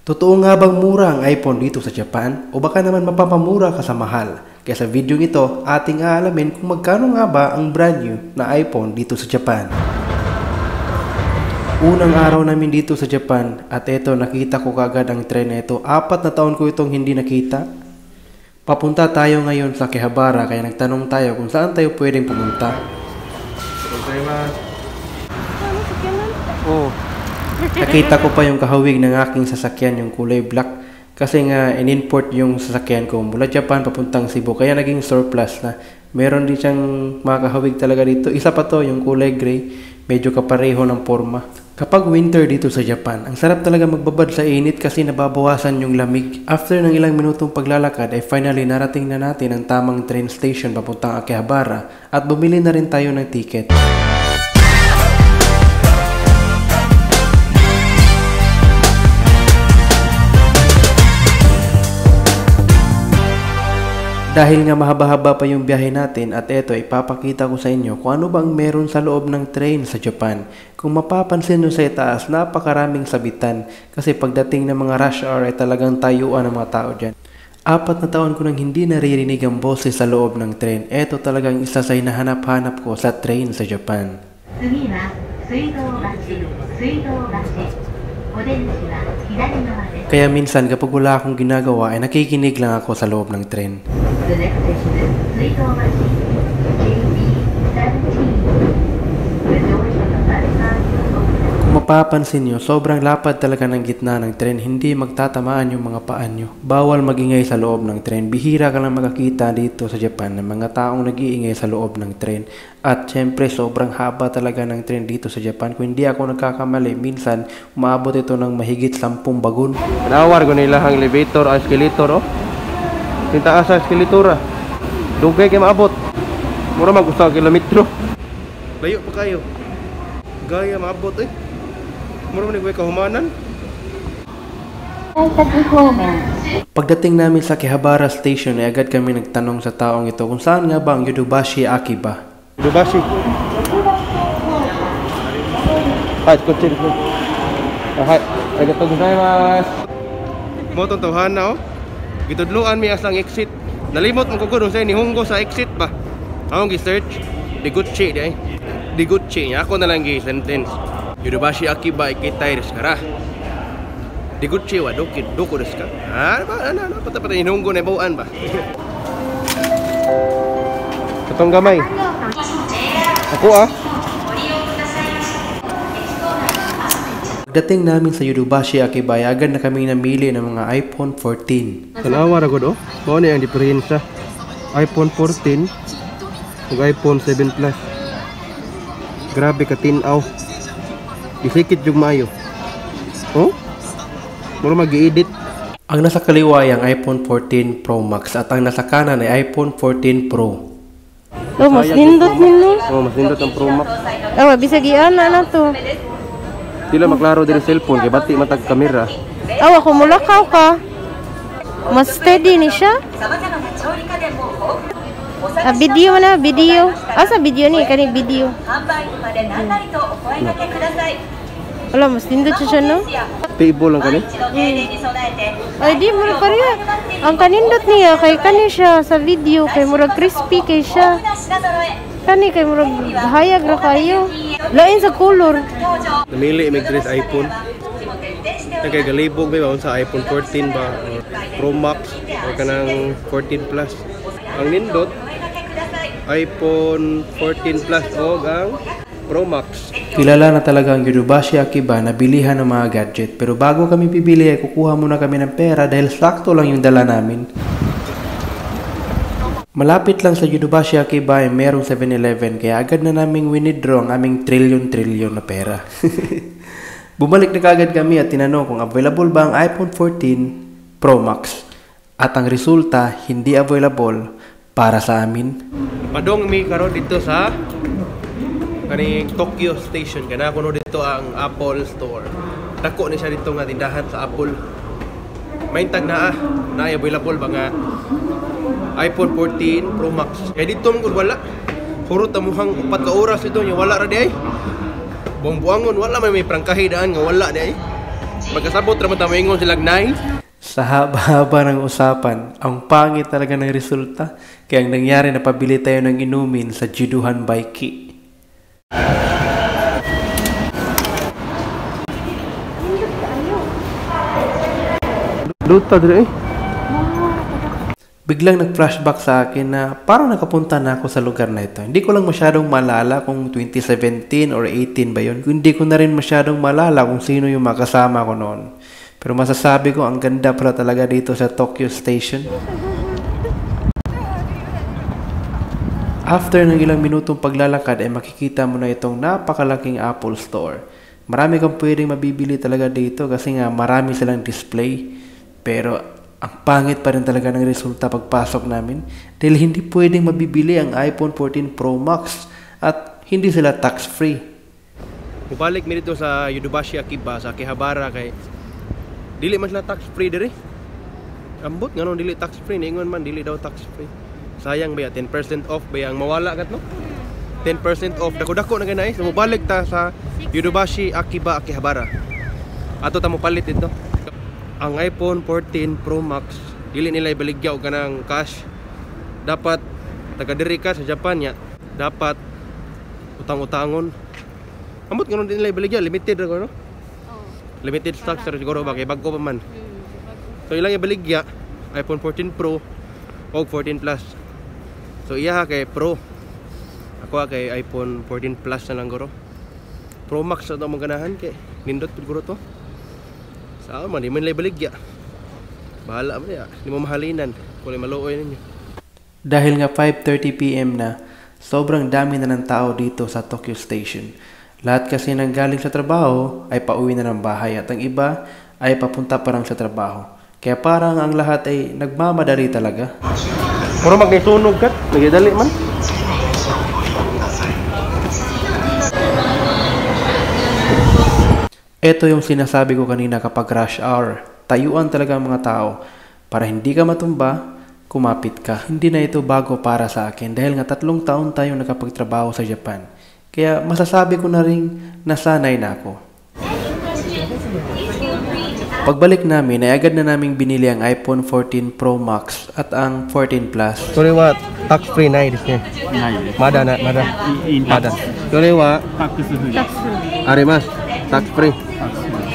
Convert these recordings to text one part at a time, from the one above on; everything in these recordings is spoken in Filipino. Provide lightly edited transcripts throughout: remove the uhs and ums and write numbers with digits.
Totoo nga bang mura ang iPhone dito sa Japan? O baka naman mapapamura ka sa mahal? Kaya sa video ito, ating aalamin kung magkano nga ba ang brand new na iPhone dito sa Japan. Unang araw namin dito sa Japan at eto nakita ko kagad ang tren na ito. 4 na taon ko itong hindi nakita. Papunta tayo ngayon sa Akihabara kaya nagtanong tayo kung saan tayo pwedeng pumunta. Oh. Nakita ko pa yung kahawig ng aking sasakyan, yung kulay black. Kasi nga in-import yung sasakyan ko mula Japan papuntang Cebu. Kaya naging surplus na. Meron din siyang mga kahawig talaga dito. Isa pa to, yung kulay gray. Medyo kapareho ng forma. Kapag winter dito sa Japan, ang sarap talaga magbabad sa init kasi nababawasan yung lamig. After ng ilang minutong paglalakad ay finally narating na natin ang tamang train station papuntang Akihabara at bumili na rin tayo ng ticket. Dahil nga mahaba-haba pa yung biyahe natin at eto ipapakita ko sa inyo kung ano bang meron sa loob ng train sa Japan. Kung mapapansin nyo sa itaas, napakaraming sabitan kasi pagdating ng mga rush hour ay talagang tayuan ng mga tao dyan. 4 na taon ko nang hindi naririnig ang boses sa loob ng train. Eto talagang isa sa hinahanap-hanap ko sa train sa Japan. Kaya minsan kapag wala akong ginagawa ay nakikinig lang ako sa loob ng tren. Kung mapapansin nyo, sobrang lapad talaga ng gitna ng tren, hindi magtatamaan yung mga paan nyo. Bawal magingay sa loob ng tren. Bihira ka lang makakita dito sa Japan ng mga taong nag-iingay sa loob ng tren. At syempre sobrang haba talaga ng tren dito sa Japan. Kung hindi ako nagkakamali, minsan umaabot ito ng mahigit 10 bagon. Nawar ko nila ang elevator, escalator, oh. Tinta sa escalator, ah. Dugay kayo maabot. Mura mag-1 kilometro. Layo pa kayo. Gaya maabot, eh. Mura man kahumanan. Pagdating namin sa Akihabara Station ay agad kami nagtanong sa taong ito kung saan nga ba ang Yodobashi Akiba. Yodobashi. Hai, kotse dito. Hai, arigatou gozaimasu. Mo tong tawhana, oh. Gitudluan mi asang exit. Nalimot mo ko kung sa Nihongo sa exit ba. Akong gi-search Diguchi di ay. Diguchi nya ako na lang gi-sentence. Yodobashi Akiba ikitai desu kara. Diguchi wa doko desu ka. Ano patay Nihongo na bawaan ba. Katong gamay. Ako ah. Pagdating namin sa Yodobashi Akiba, agad na kami namili ng mga iPhone 14. Tanawa ra gud, oh. Mao ni ang diferensya. iPhone 14 ug iPhone 7 Plus. Grabe ka tinaw. Isikit jud maayo. Oh? Mura mag-i-edit. Ang nasa kaliwa ay ang iPhone 14 Pro Max at ang nasa kanan ay iPhone 14 Pro. Oh, mas nindot nila. Oh, mas nindot ang Pro Max. Ah, bisag iana na to. Dila maklaro diri cellphone kay bati matag kamera. Aw, ako mulakaw ka. Mas steady ni siya. Ah, video na, video. Asa video ni? Kani video. Wala, mas nindot siya no? Stable lang kani? Ay, di mo na pareha. Ang kanindot niya, kay kani siya sa video. Kay murag crispy kay siya. Kani kay murag hayag ra kayo. Lain sa color. Namili mig dress iPhone. Kay galibog ba sa iPhone 14 ba or Pro Max o kanang 14 Plus. Ang nindot iPhone 14 Plus o ang Pro Max. Kilala na talaga ang Yodobashi Akiba na bilihan ng mga gadget. Pero bago kami pipili ay kukuha muna kami ng pera dahil sakto lang yung dala namin. Malapit lang sa Yodobashi Akiba ay merong 7-Eleven kaya agad na naming winidraw ang aming trilyon na pera. Bumalik na kagad kami at tinanong kung available ba ang iPhone 14 Pro Max. At ang resulta, hindi available para sa amin. Padong mi karon dito sa kaning Tokyo Station. Kana kuno dito ang Apple Store. Dako ni siya dito nga tindahan sa Apple. Maintag na available ba nga iPhone 14 Pro Max. Kaya dito mo wala. Hurot amuhang 4 ka oras ito niya wala ra di ay. Buang-buangon wala may prangkahi daan nga wala di ay. Pagkasabot naman tayo ingon silang 9. Sa haba-haba ng usapan, ang pangit talaga ng resulta. Kaya ang nangyari na pabili tayo ng inumin sa Jiduhan Baiki. Luta dito eh. Biglang nag-flashback sa akin na parang nakapunta na ako sa lugar na ito. Hindi ko lang masyadong malala kung 2017 or 18 ba yun. Hindi ko na rin masyadong malala kung sino yung makasama ko noon. Pero masasabi ko, ang ganda pala talaga dito sa Tokyo Station. After ng ilang minutong paglalakad ay makikita mo na itong napakalaking Apple Store. Marami kang pwedeng mabibili talaga dito kasi nga marami silang display. Pero ang pangit pa rin talaga ng resulta pagpasok namin dahil hindi pwedeng mabibili ang iPhone 14 Pro Max at hindi sila tax-free. Mubalik mi dito sa Yodobashi Akiba sa Akihabara kay dili man sila tax-free diri. Ambot nga nung dili tax-free, ningon man dili daw tax-free. Sayang ba ya 10% off ba ang mawala kat no? 10% off dako-dako na ganay. So mubalik ta sa Yodobashi Akiba Akihabara. Ato ta mo palit dito. Ang iPhone 14 Pro Max dili nila ibaligya og kanang cash. Dapat taga-diri ka sa Japan ya. Dapat utang-utangon. Ambot nga nung nila ibaligya, limited ra ko no? Limited stock sa siguro ba kay bago pa man. So ilang ibaligya iPhone 14 Pro o 14 Plus. So iya kay Pro. Ako kay iPhone 14 Plus na lang guro. Pro Max na mo ganahan kay nindot pud guro to. Sa man di man lay baligya. Bahala man ya, di mo mahalinan kung maluoy ninyo. Dahil nga 5:30 PM na, sobrang dami na ng tao dito sa Tokyo Station. Lahat kasi nang galing sa trabaho ay pauwi na ng bahay at ang iba ay papunta pa lang sa trabaho. Kaya parang ang lahat ay nagmamadali talaga. Puro magisunog kat, nagidali man. Ito yung sinasabi ko kanina kapag rush hour. Tayuan talaga ang mga tao. Para hindi ka matumba, kumapit ka. Hindi na ito bago para sa akin dahil nga 3 taon tayong nakapagtrabaho sa Japan. Kaya masasabi ko na rin nasanay na ako. Pagbalik namin ay agad na naming binili ang iPhone 14 Pro Max at ang 14 Plus. Sorry wa tax free na this ne. Mada. Sorry wa arimas tax free.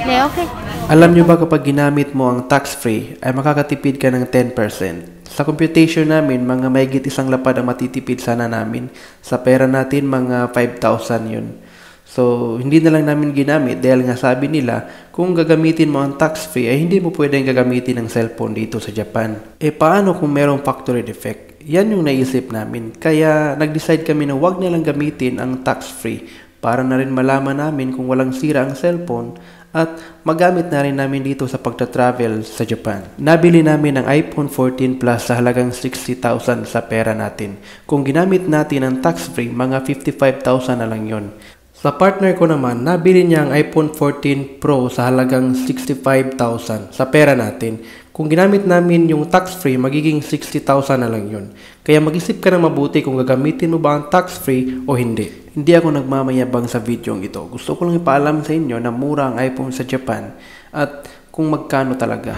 Okay. Alam nyo ba kapag ginamit mo ang tax-free ay makakatipid ka ng 10%? Sa computation namin, mga mahigit 1 lapad ang matitipid sana namin. Sa pera natin, mga 5,000 yun. So, hindi na lang namin ginamit dahil nga sabi nila, kung gagamitin mo ang tax-free ay hindi mo pwedeng gagamitin ang cellphone dito sa Japan. Paano kung merong factory defect? Yan yung naisip namin. Kaya nag-decide kami na wag na lang gamitin ang tax-free para na rin malaman namin kung walang sira ang cellphone at magamit na rin namin dito sa pagta-travel sa Japan. Nabili namin ang iPhone 14 Plus sa halagang 60,000 sa pera natin. Kung ginamit natin ang tax-free, mga 55,000 na lang yon. Sa partner ko naman, nabili niya ang iPhone 14 Pro sa halagang 65,000 sa pera natin. Kung ginamit namin yung tax-free, magiging 60,000 na lang yun. Kaya mag-isip ka na mabuti kung gagamitin mo ba ang tax-free o hindi. Hindi ako nagmamayabang sa video ito. Gusto ko lang ipaalam sa inyo na mura ang iPhone sa Japan at kung magkano talaga.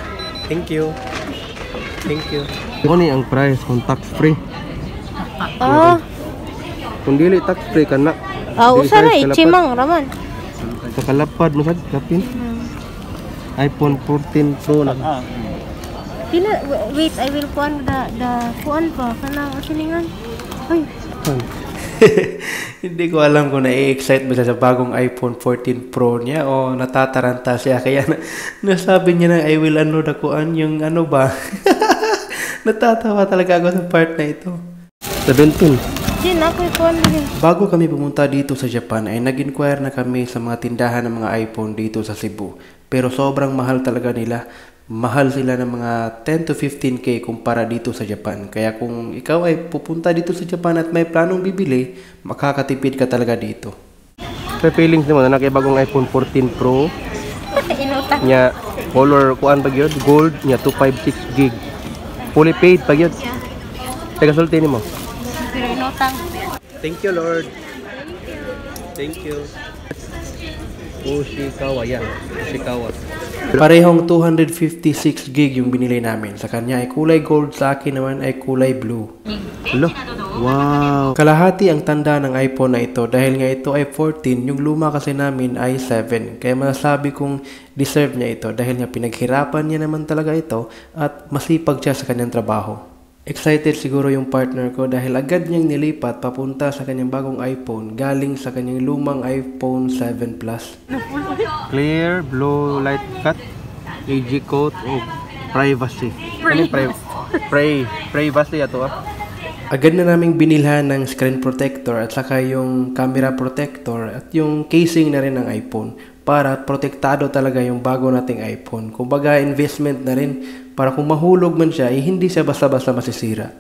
Thank you. Ano ni ang price kung tax-free? Kung dili tax-free ka na. Usa na ichimang raman. Sa kalapad mo sad kapin. iPhone 14 Pro na. Pila wait, I will kuan the kuan pa kanang siningan. Ay. Hindi ko alam kung na-excite ba siya sa bagong iPhone 14 Pro niya o natataranta siya. Kaya nasabi niya na I will kuan yung ano ba. Natatawa talaga ako sa part na ito. 17. Bago kami pumunta dito sa Japan ay nag-inquire na kami sa mga tindahan ng mga iPhone dito sa Cebu. Pero sobrang mahal talaga nila. Mahal sila ng mga 10 to 15K kumpara dito sa Japan. Kaya kung ikaw ay pupunta dito sa Japan at may planong bibili, makakatipid ka talaga dito. Sa feelings naman, nakibagong iPhone 14 Pro. Nya color kuan pag yun, gold, nya 256 gig. Fully paid pag yun. Teka sulti nimo. Thank you, Lord. Thank you. Ushikawa yan. Ushikawa. Parehong 256 gig yung binili namin. Sa kanya ay kulay gold, sa akin naman ay kulay blue. Hello? Wow. Kalahati ang tanda ng iPhone na ito dahil nga ito ay 14, yung luma kasi namin ay 7. Kaya masasabi kong deserve niya ito dahil nga pinaghirapan niya naman talaga ito at masipag siya sa kanyang trabaho. Excited siguro yung partner ko dahil agad niyang nilipat papunta sa kanyang bagong iPhone galing sa kanyang lumang iPhone 7 Plus. Clear, blue light cut, AG coat, o privacy. Ano yung privacy ato Agad na naming binilhan ng screen protector at saka yung camera protector at yung casing na rin ng iPhone para protektado talaga yung bago nating iPhone. Kumbaga investment na rin para kung mahulog man siya, hindi siya basta-basta masisira.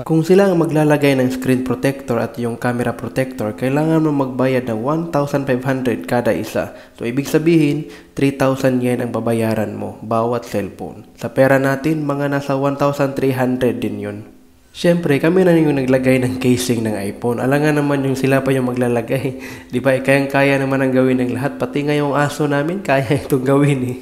Kung sila ang maglalagay ng screen protector at yung camera protector, kailangan mo magbayad ng 1,500 kada isa. So, ibig sabihin, 3,000 yen ang babayaran mo bawat cellphone. Sa pera natin, mga nasa 1,300 din yun. Siyempre, kami na yung naglagay ng casing ng iPhone. Alangan naman yung sila pa yung maglalagay. Di ba, kayang-kaya naman ang gawin ng lahat. Pati nga yung aso namin, kaya itong gawin eh.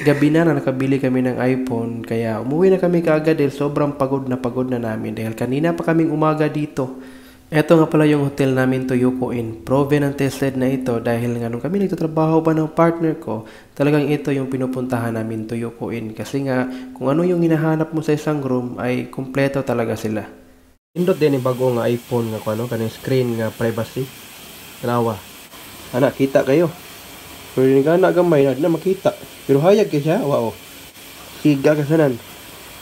Gabi na nakabili kami ng iPhone. Kaya umuwi na kami kaagad dahil sobrang pagod na namin. Dahil kanina pa kaming umaga dito. Ito nga pala yung hotel namin, Toyoko Inn. Proven and tested na ito dahil nga nung kami nagtatrabaho pa ng partner ko, talagang ito yung pinupuntahan namin, Toyoko Inn. Kasi nga, kung ano yung hinahanap mo sa isang room, ay kumpleto talaga sila. Indot din yung bagong iPhone nga kanang screen nga privacy. Tanawa. Anak, kita kayo. Pero yung anak gamay na makita. Pero hayag kayo siya, wow. Siga kasanan.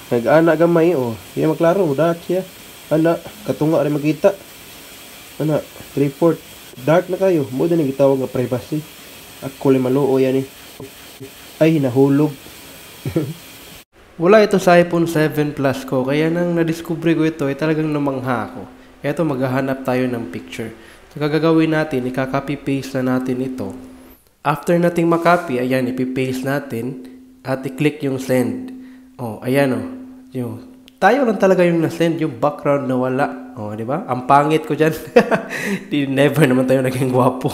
Nag-anak gamay, Hindi maklaro, dahat siya. Anak, katunga rin makita. Anak, report. Dark na kayo. Mo din gitawag nga privacy. Ako maluo yan eh. Ay, nahulog. Wala ito sa iPhone 7 Plus ko. Kaya nang nadiskubre ko ito, ay talagang namangha ako. Eto, maghahanap tayo ng picture. So, kagagawin natin, ikaka-copy-paste na natin ito. After nating makopy, ayan, ipipaste natin. At i-click yung send. Ayan Yung tayo lang talaga yung na-send, yung background na wala. Di ba? Ang pangit ko dyan. Never naman tayo naging gwapo.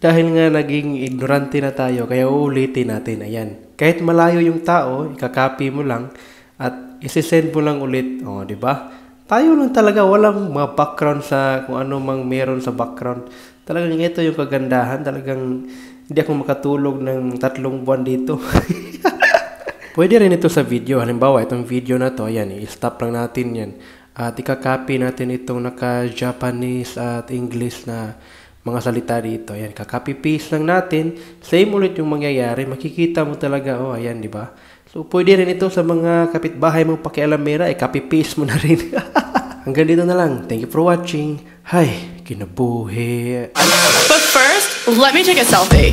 Dahil nga naging ignorante na tayo, kaya uulitin natin. Ayan. Kahit malayo yung tao, ikakopy mo lang at isi-send mo lang ulit. Di ba? Tayo lang talaga, walang mga background sa kung ano mang meron sa background. Talagang ito yung kagandahan. Talagang hindi ako makatulog ng 3 buwan dito. Pwede rin ito sa video. Halimbawa, itong video na to, ayan, i-stop lang natin yan. At ika-copy natin itong naka-Japanese at English na mga salita dito. Ayan, ka-copy-paste lang natin. Same ulit yung mangyayari. Makikita mo talaga, ayan, di ba? So, pwede rin ito sa mga kapitbahay mong pakialamera, copy-paste mo na rin. Hanggang dito na lang. Thank you for watching. Hi, kinabuhi. But first, let me take a selfie.